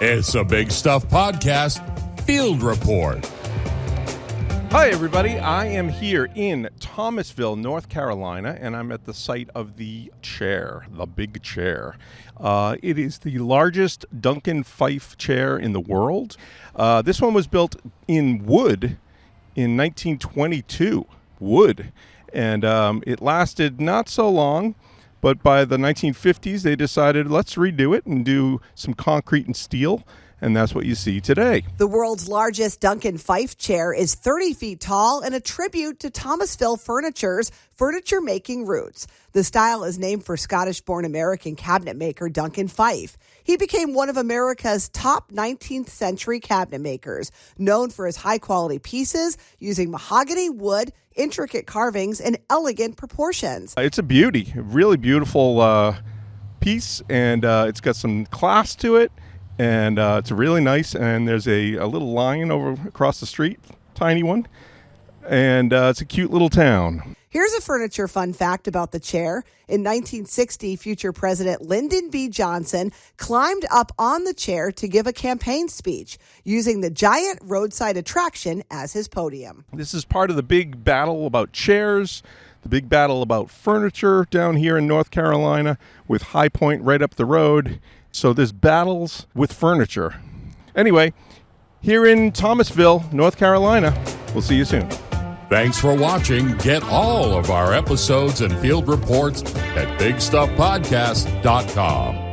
It's a Big Stuff Podcast Field Report. Hi, everybody. I am here in Thomasville, North Carolina, and I'm at the site of the chair, the big chair. It is the largest Duncan Pfyfe chair in the world. This one was built in wood in 1922. Wood. And it lasted not so long, but by the 1950s, they decided, let's redo it and do some concrete and steel. And that's what you see today. The world's largest Duncan Pfyfe chair is 30 feet tall and a tribute to Thomasville Furniture's furniture-making roots. The style is named for Scottish-born American cabinet maker Duncan Pfyfe. He became one of America's top 19th century cabinet makers, known for his high-quality pieces using mahogany, wood, intricate carvings, and elegant proportions. It's a beauty, a really beautiful piece, and it's got some class to it. And it's really nice, and there's a little lion over across the street, tiny one, and it's a cute little town. Here's a furniture fun fact about the chair. In 1960, future President Lyndon B. Johnson climbed up on the chair to give a campaign speech, using the giant roadside attraction as his podium. This is part of the big battle about chairs, the big battle about furniture down here in North Carolina, with High Point right up the road. So there's battles with furniture. Anyway, here in Thomasville, North Carolina, we'll see you soon. Thanks for watching. Get all of our episodes and field reports at BigStuffPodcast.com.